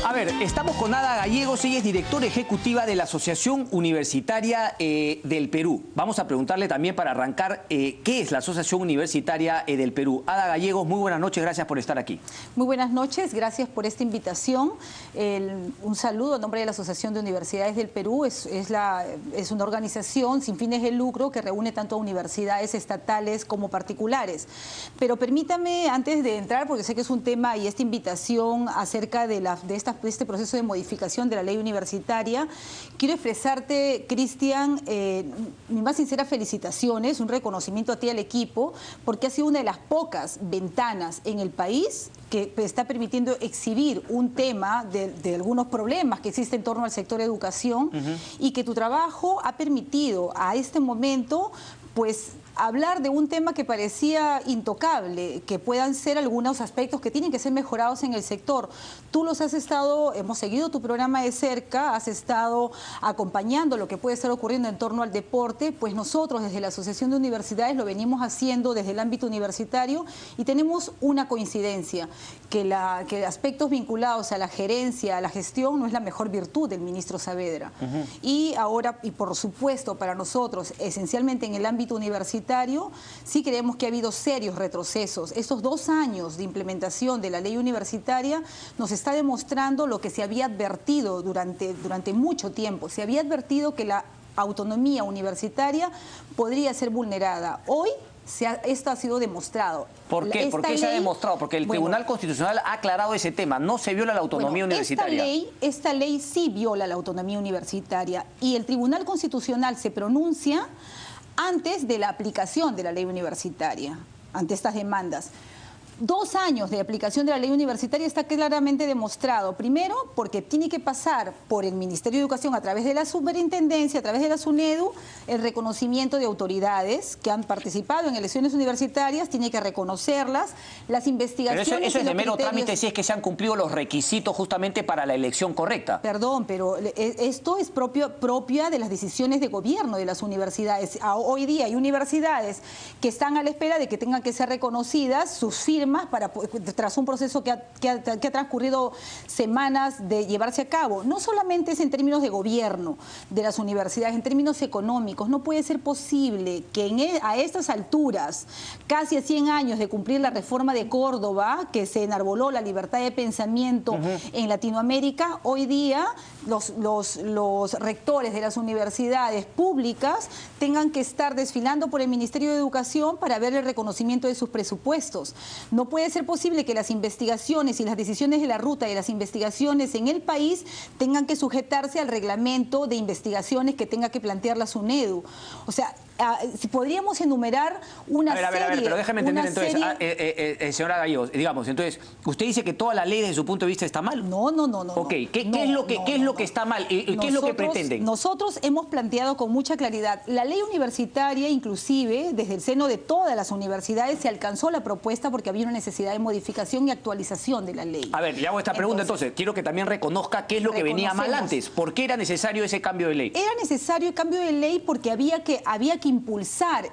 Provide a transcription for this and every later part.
A ver, estamos con Ada Gallegos, ella es directora ejecutiva de la Asociación Universitaria del Perú. Vamos a preguntarle también para arrancar qué es la Asociación Universitaria del Perú. Ada Gallegos, muy buenas noches, gracias por estar aquí. Muy buenas noches, gracias por esta invitación. Un saludo en nombre de la Asociación de Universidades del Perú. Es una organización sin fines de lucro que reúne tanto a universidades estatales como particulares. Pero permítame, antes de entrar, porque sé que es un tema y esta invitación acerca de este proceso de modificación de la ley universitaria, quiero expresarte, Cristian, mis más sinceras felicitaciones, un reconocimiento a ti y al equipo, porque ha sido una de las pocas ventanas en el país que está permitiendo exhibir un tema de algunos problemas que existen en torno al sector educación y que tu trabajo ha permitido a este momento, pues, hablar de un tema que parecía intocable, que puedan ser algunos aspectos que tienen que ser mejorados en el sector. Tú hemos seguido tu programa de cerca, has estado acompañando lo que puede estar ocurriendo en torno al deporte, pues nosotros desde la Asociación de Universidades lo venimos haciendo desde el ámbito universitario y tenemos una coincidencia, que aspectos vinculados a la gerencia, a la gestión, no es la mejor virtud del ministro Saavedra. Y ahora, y por supuesto para nosotros, esencialmente en el ámbito universitario, sí creemos que ha habido serios retrocesos. Estos 2 años de implementación de la ley universitaria nos está demostrando lo que se había advertido durante mucho tiempo. Se había advertido que la autonomía universitaria podría ser vulnerada. Hoy esto ha sido demostrado. ¿Por qué? ¿Por qué se ha demostrado? Porque el Tribunal Constitucional ha aclarado ese tema. No se viola la autonomía universitaria. Esta ley sí viola la autonomía universitaria y el Tribunal Constitucional se pronuncia antes de la aplicación de la ley universitaria, ante estas demandas. 2 años de aplicación de la ley universitaria está claramente demostrado. Primero, porque tiene que pasar por el Ministerio de Educación a través de la Superintendencia, a través de la SUNEDU, el reconocimiento de autoridades que han participado en elecciones universitarias, tiene que reconocerlas, las investigaciones... Pero eso es de mero trámite si es que se han cumplido los requisitos justamente para la elección correcta. Perdón, pero esto es propia de las decisiones de gobierno de las universidades. Hoy día hay universidades que están a la espera de que tengan que ser reconocidas sus firmas tras un proceso que ha transcurrido semanas de llevarse a cabo. No solamente es en términos de gobierno de las universidades, en términos económicos. No puede ser posible que a estas alturas, casi a 100 años de cumplir la reforma de Córdoba, que se enarboló la libertad de pensamiento en Latinoamérica, hoy día los rectores de las universidades públicas tengan que estar desfilando por el Ministerio de Educación para ver el reconocimiento de sus presupuestos. No puede ser posible que las investigaciones y las decisiones de la ruta de las investigaciones en el país tengan que sujetarse al reglamento de investigaciones que tenga que plantear la SUNEDU. O sea, si podríamos enumerar una serie... A ver, pero déjame entender entonces, señora Gallegos, digamos, entonces, ¿usted dice que toda la ley desde su punto de vista está mal? No. Ok, ¿qué es lo que está mal? ¿Qué es lo que pretenden? Nosotros hemos planteado con mucha claridad, la ley universitaria, inclusive, desde el seno de todas las universidades, se alcanzó la propuesta porque había una necesidad de modificación y actualización de la ley. A ver, le hago esta pregunta entonces, quiero que también reconozca qué es lo que venía mal antes. ¿Por qué era necesario ese cambio de ley? Era necesario el cambio de ley porque había que impulsar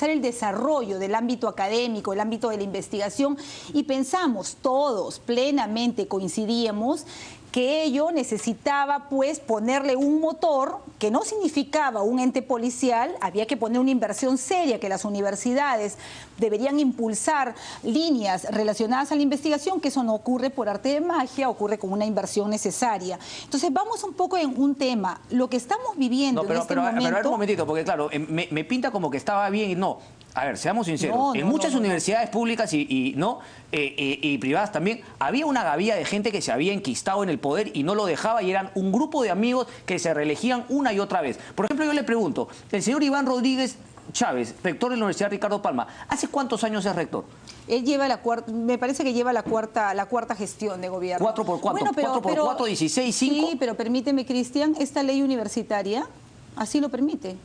el desarrollo del ámbito académico, el ámbito de la investigación, y pensamos todos, plenamente coincidíamos, que ello necesitaba pues ponerle un motor que no significaba un ente policial, había que poner una inversión seria, que las universidades deberían impulsar líneas relacionadas a la investigación, que eso no ocurre por arte de magia, ocurre con una inversión necesaria. Entonces vamos un poco en un tema, lo que estamos viviendo en este momento... Pero a ver un momentito, porque claro, me pinta como que estaba bien y no. A ver, seamos sinceros, en muchas universidades públicas y privadas también había una gavilla de gente que se había enquistado en el poder y no lo dejaba, y eran un grupo de amigos que se reelegían una y otra vez. Por ejemplo, yo le pregunto, el señor Iván Rodríguez Chávez, rector de la Universidad Ricardo Palma, ¿hace cuántos años es rector? Él lleva me parece que lleva la cuarta gestión de gobierno. ¿4 por cuánto? Bueno, ¿4 por 4, 16, 5? Sí, pero permíteme, Cristian, esta ley universitaria así lo permite.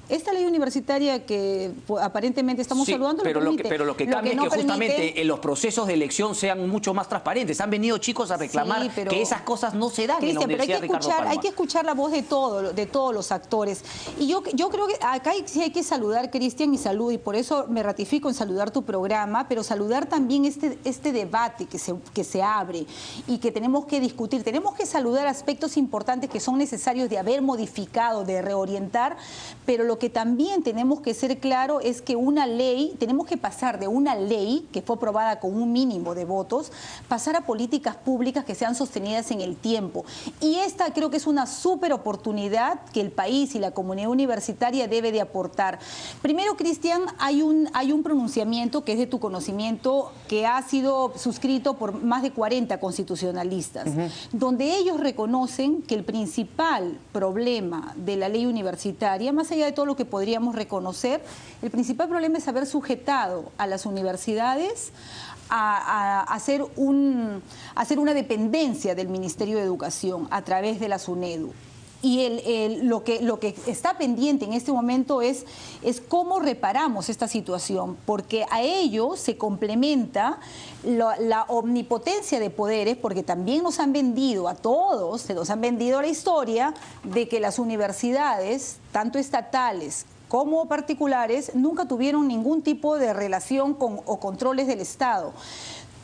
Esta ley universitaria que aparentemente estamos saludando pero lo permite. Pero lo que cambia es que justamente los procesos de elección sean mucho más transparentes. Han venido chicos a reclamar que esas cosas no se dan en la Universidad Ricardo Palma. Hay que escuchar la voz de todos los actores. Y yo creo que acá sí hay que saludar, Cristian, y por eso me ratifico en saludar tu programa, pero saludar también este debate que se abre y que tenemos que discutir. Tenemos que saludar aspectos importantes que son necesarios de haber modificado, de reorientar, pero lo que también tenemos que ser claro es que una ley, tenemos que pasar de una ley que fue aprobada con un mínimo de votos, pasar a políticas públicas que sean sostenidas en el tiempo. Y esta creo que es una súper oportunidad que el país y la comunidad universitaria debe de aportar. Primero, Cristian, hay un pronunciamiento que es de tu conocimiento que ha sido suscrito por más de 40 constitucionalistas, donde ellos reconocen que el principal problema de la ley universitaria, más allá de todo lo que podríamos reconocer, el principal problema es haber sujetado a las universidades a hacer una dependencia del Ministerio de Educación a través de la SUNEDU. Y lo que está pendiente en este momento es cómo reparamos esta situación, porque a ello se complementa la omnipotencia de poderes, porque también nos han vendido a todos, se nos han vendido la historia de que las universidades, tanto estatales como particulares, nunca tuvieron ningún tipo de relación o controles del Estado.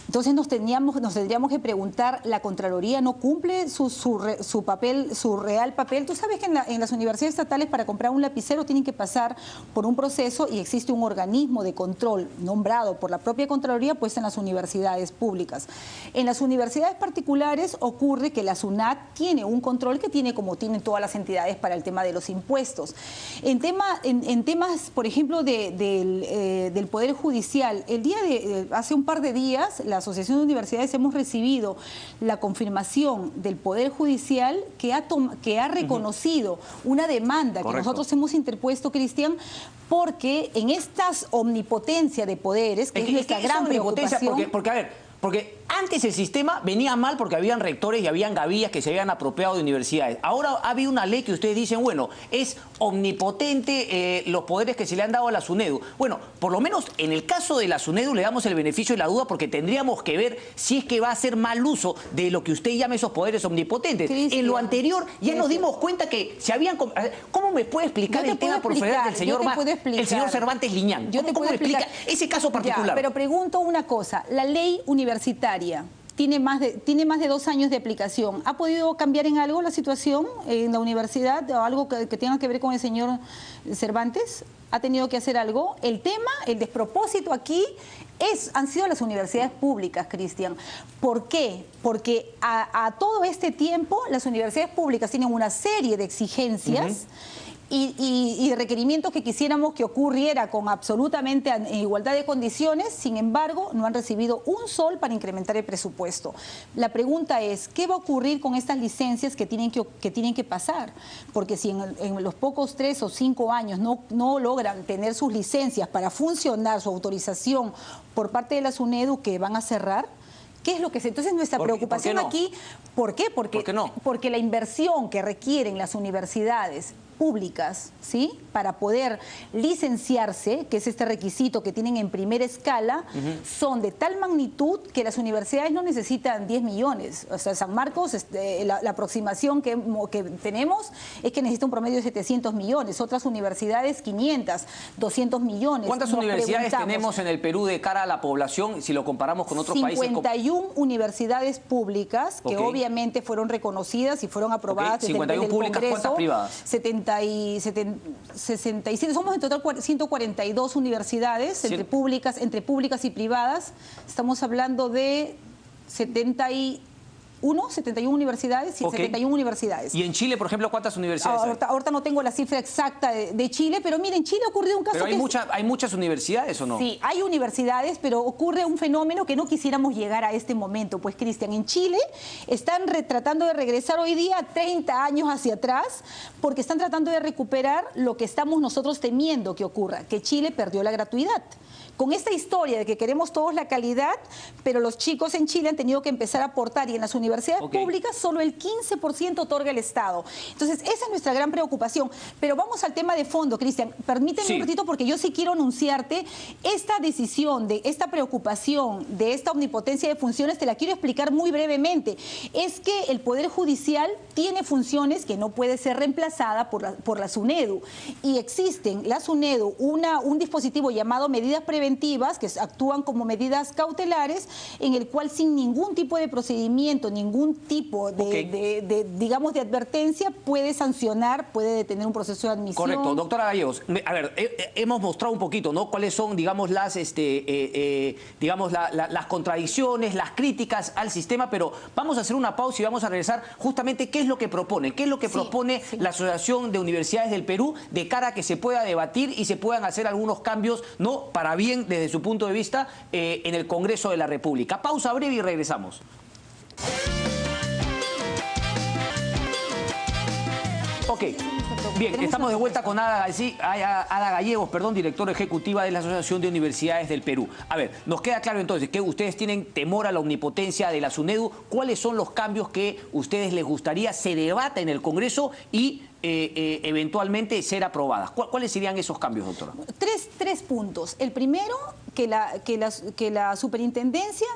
Entonces nos tendríamos que preguntar, ¿la Contraloría no cumple su papel, su real papel? Tú sabes que en las universidades estatales para comprar un lapicero tienen que pasar por un proceso y existe un organismo de control nombrado por la propia Contraloría puesta en las universidades públicas. En las universidades particulares ocurre que la SUNAT tiene un control que tiene como tienen todas las entidades para el tema de los impuestos. En temas, por ejemplo, del Poder Judicial, hace un par de días, la Asociación de Universidades hemos recibido la confirmación del Poder Judicial que ha reconocido una demanda que nosotros hemos interpuesto, Cristian, porque en estas omnipotencia de poderes, que es nuestra gran preocupación... Porque antes el sistema venía mal porque habían rectores y habían gavillas que se habían apropiado de universidades. Ahora ha habido una ley que ustedes dicen, bueno, es omnipotente los poderes que se le han dado a la SUNEDU. Bueno, por lo menos en el caso de la SUNEDU le damos el beneficio de la duda porque tendríamos que ver si es que va a hacer mal uso de lo que usted llama esos poderes omnipotentes. En lo anterior ya nos dimos cuenta que se habían... ¿Cómo me puede explicar el tema por favor del señor Cervantes Liñán? ¿Cómo me explica ese caso particular? Ya, pero pregunto una cosa, la ley universitaria tiene más de 2 años de aplicación. ¿Ha podido cambiar en algo la situación en la universidad o algo que tenga que ver con el señor Cervantes? ¿Ha tenido que hacer algo? El tema, el despropósito aquí han sido las universidades públicas, Cristian. ¿Por qué? Porque a todo este tiempo las universidades públicas tienen una serie de exigencias y requerimientos que quisiéramos que ocurriera con absolutamente en igualdad de condiciones, sin embargo, no han recibido un sol para incrementar el presupuesto. La pregunta es, ¿qué va a ocurrir con estas licencias que tienen que pasar? Porque si en los pocos 3 o 5 años no logran tener sus licencias para funcionar, su autorización por parte de la SUNEDU, que van a cerrar, ¿qué es lo que se...? Entonces nuestra preocupación aquí, ¿por qué? Porque la inversión que requieren las universidades públicas, ¿sí?, para poder licenciarse, que es este requisito que tienen en primera escala, son de tal magnitud que las universidades no necesitan 10 millones. O sea, San Marcos, la aproximación que tenemos es que necesita un promedio de 700 millones. Otras universidades, 500, 200 millones. ¿Cuántas universidades tenemos en el Perú de cara a la población si lo comparamos con otros países? 51 universidades públicas que obviamente fueron reconocidas y fueron aprobadas desde 51 públicas, Congreso. ¿cuántas privadas? 67, somos en total 142 universidades, entre públicas y privadas. Estamos hablando de 71 universidades, 71 universidades. ¿Y en Chile, por ejemplo, cuántas universidades hay? Ahorita no tengo la cifra exacta de Chile, pero miren, en Chile ocurrió un caso... ¿Pero hay muchas universidades o no? Sí, hay universidades, pero ocurre un fenómeno que no quisiéramos llegar a este momento. Pues, Cristian, en Chile están tratando de regresar hoy día 30 años hacia atrás, porque están tratando de recuperar lo que estamos nosotros temiendo que ocurra, que Chile perdió la gratuidad. con esta historia de que queremos todos la calidad, pero los chicos en Chile han tenido que empezar a aportar y en las universidades públicas solo el 15% otorga el Estado. Entonces, esa es nuestra gran preocupación. Pero vamos al tema de fondo, Cristian. Permíteme un ratito porque yo sí quiero anunciarte esta decisión, de esta preocupación, de esta omnipotencia de funciones, te la quiero explicar muy brevemente. Es que el Poder Judicial tiene funciones que no puede ser reemplazada por la SUNEDU. Y existen, la SUNEDU, un dispositivo llamado medidas preventivas, que actúan como medidas cautelares, en el cual sin ningún tipo de procedimiento, ningún tipo digamos, de advertencia, puede sancionar, puede detener un proceso de admisión. Correcto. Doctora Gallegos, a ver, hemos mostrado un poquito, ¿no?, cuáles son, digamos, las contradicciones, las críticas al sistema, pero vamos a hacer una pausa y vamos a regresar justamente qué es lo que propone, qué es lo que propone la Asociación de Universidades del Perú de cara a que se pueda debatir y se puedan hacer algunos cambios, ¿no?, para bien desde su punto de vista en el Congreso de la República. Pausa breve y regresamos. Ok, bien, estamos de vuelta con Ada Gallegos, directora ejecutiva de la Asociación de Universidades del Perú. A ver, nos queda claro entonces que ustedes tienen temor a la omnipotencia de la SUNEDU. ¿Cuáles son los cambios que ustedes les gustaría se debata en el Congreso y eventualmente ser aprobadas? ¿Cuáles serían esos cambios, doctora? Tres puntos. El primero, que la superintendencia,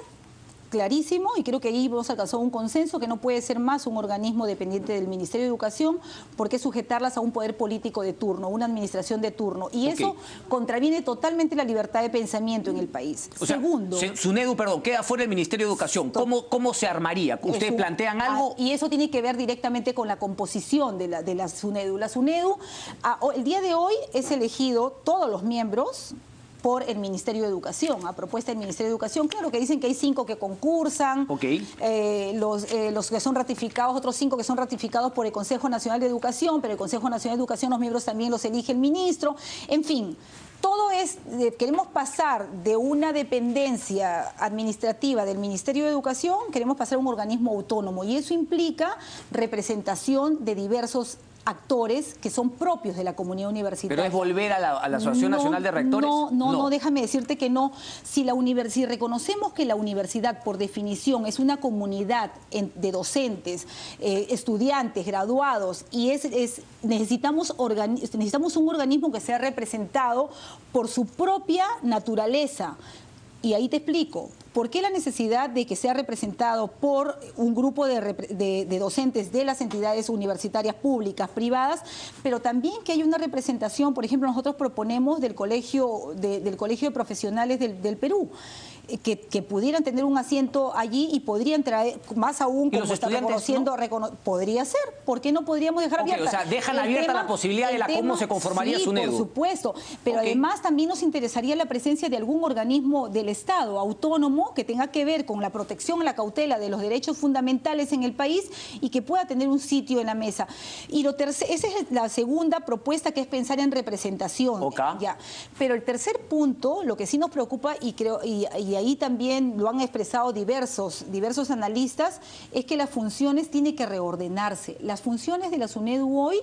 clarísimo, y creo que ahí hemos alcanzado un consenso, que no puede ser más un organismo dependiente del Ministerio de Educación, porque sujetarlas a un poder político de turno, una administración de turno, y eso contraviene totalmente la libertad de pensamiento en el país. Segundo, SUNEDU, queda fuera el Ministerio de Educación. ¿Cómo se armaría? ¿Ustedes plantean algo? Y eso tiene que ver directamente con la composición de la SUNEDU. La SUNEDU, el día de hoy, es elegido todos los miembros por el Ministerio de Educación, a propuesta del Ministerio de Educación. Claro que dicen que hay 5 que concursan, los que son ratificados, otros 5 que son ratificados por el Consejo Nacional de Educación, pero el Consejo Nacional de Educación, los miembros también los elige el ministro. En fin, todo queremos pasar de una dependencia administrativa del Ministerio de Educación, queremos pasar a un organismo autónomo, y eso implica representación de diversos actores que son propios de la comunidad universitaria. ¿Pero es volver a la Asociación Nacional de Rectores? No, déjame decirte que no. Si reconocemos que la universidad, por definición, es una comunidad de docentes, estudiantes, graduados, y necesitamos un organismo que sea representado por su propia naturaleza. Y ahí te explico. ¿Por qué la necesidad de que sea representado por un grupo de docentes de las entidades universitarias públicas, privadas, pero también que haya una representación? Por ejemplo, nosotros proponemos del Colegio de Profesionales del Perú, que pudieran tener un asiento allí y podrían traer, más aún, como está reconociendo, podría ser. ¿Por qué no podríamos dejar abierta? O sea, dejan abierta la posibilidad de cómo se conformaría SUNEDU. Por supuesto, pero además también nos interesaría la presencia de algún organismo del Estado autónomo que tenga que ver con la protección, la cautela de los derechos fundamentales en el país y que pueda tener un sitio en la mesa. Y esa es la segunda propuesta, que es pensar en representación. Ya. Pero el tercer punto, lo que sí nos preocupa, y ahí también lo han expresado diversos analistas, es que las funciones tienen que reordenarse. Las funciones de la SUNEDU hoy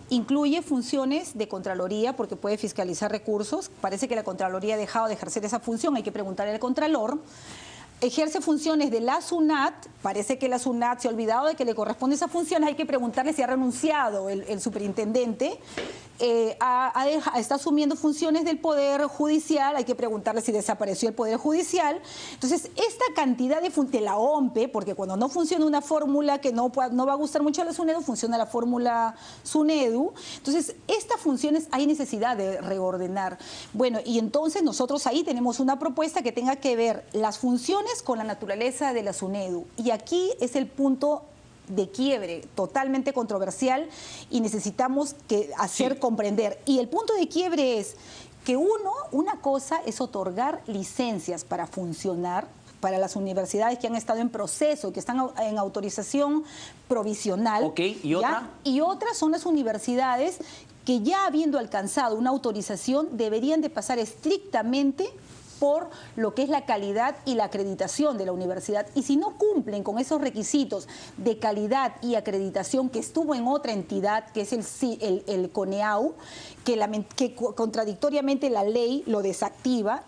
incluye funciones de Contraloría, porque puede fiscalizar recursos. Parece que la Contraloría ha dejado de ejercer esa función, hay que preguntarle al Contralor. Ejerce funciones de la SUNAT, parece que la SUNAT se ha olvidado de que le corresponde esa función, hay que preguntarle si ha renunciado el superintendente. Está asumiendo funciones del Poder Judicial, hay que preguntarle si desapareció el Poder Judicial. Entonces, esta cantidad de la OMPE, porque cuando no funciona una fórmula que no va a gustar mucho a la SUNEDU, funciona la fórmula SUNEDU. Entonces, estas funciones hay necesidad de reordenar. Bueno, y entonces nosotros ahí tenemos una propuesta que tenga que ver las funciones con la naturaleza de la SUNEDU. Y aquí es el punto de quiebre totalmente controversial y necesitamos hacer comprender. Y el punto de quiebre es que una cosa es otorgar licencias para funcionar para las universidades que han estado en proceso, que están en autorización provisional. ¿Y otra? Y otras son las universidades que, ya habiendo alcanzado una autorización, deberían de pasar estrictamente por lo que es la calidad y la acreditación de la universidad. Y si no cumplen con esos requisitos de calidad y acreditación que estuvo en otra entidad, que es el CONEAU, que contradictoriamente la ley lo desactiva,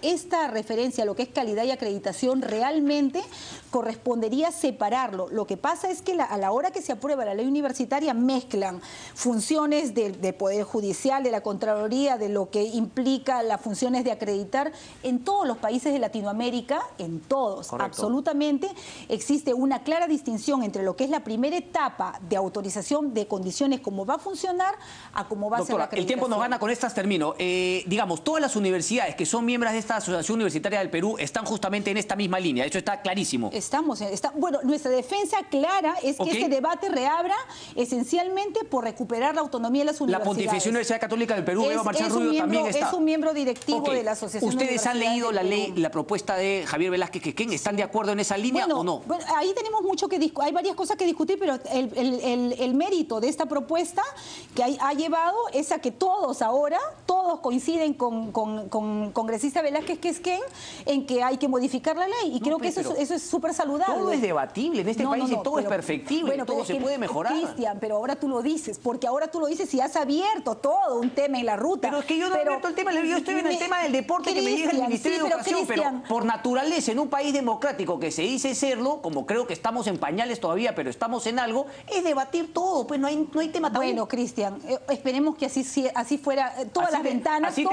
esta referencia a lo que es calidad y acreditación realmente correspondería separarlo. Lo que pasa es que a la hora que se aprueba la ley universitaria mezclan funciones de Poder Judicial, de la Contraloría, de lo que implica las funciones de acreditar en todos los países de Latinoamérica, en todos, correcto, absolutamente, existe una clara distinción entre lo que es la primera etapa de autorización de condiciones, cómo va a funcionar, a cómo va a ser la acreditación. El tiempo nos gana, con estas termino. Digamos, todas las universidades que son miembros de esta Asociación Universitaria del Perú están justamente en esta misma línea, eso está clarísimo. Bueno, nuestra defensa clara es que este debate reabra esencialmente por recuperar la autonomía de las universidades. La Pontificia Universidad Católica del Perú, Eva Marcial Rubio, también está. Es un miembro directivo de la Asociación. ¿Ustedes han leído la ley, la propuesta de Javier Velázquez Quequén? ¿Están de acuerdo en esa línea o no? Bueno, ahí tenemos mucho que discutir, hay varias cosas que discutir, pero el mérito de esta propuesta que ha llevado es a que todos coinciden con congresista Velázquez Quequén en que hay que modificar la ley. Y creo que eso es súper saludable. Todo es debatible en este país y todo es perfectible, todo se puede mejorar. Cristian, pero ahora tú lo dices, porque ahora tú lo dices y has abierto todo un tema en la ruta. Pero es que yo no he abierto el tema, yo estoy en el tema del deporte que me llega el Ministerio de Educación, pero por naturaleza, en un país democrático que se dice serlo, como creo que estamos en pañales todavía, pero estamos en algo, es debatir todo, pues no hay tema tabú. Bueno, Cristian, esperemos que así fuera, todas las ventanas. Así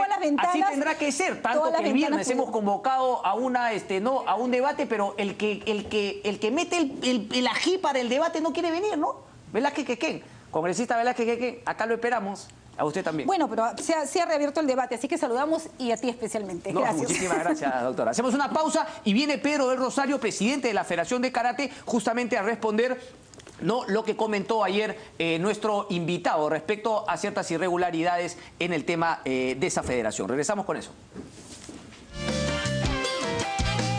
tendrá que ser, tanto que el viernes hemos convocado a a un debate, pero el que mete el ají para el debate no quiere venir, ¿no? Velázquez Quequén, congresista Velázquez Quequén, acá lo esperamos. A usted también. Bueno, pero se ha reabierto el debate, así que saludamos y a ti especialmente. Gracias. Muchísimas gracias, doctora. Hacemos una pausa y viene Pedro del Rosario, presidente de la Federación de Karate, justamente a responder lo que comentó ayer nuestro invitado respecto a ciertas irregularidades en el tema de esa federación. Regresamos con eso.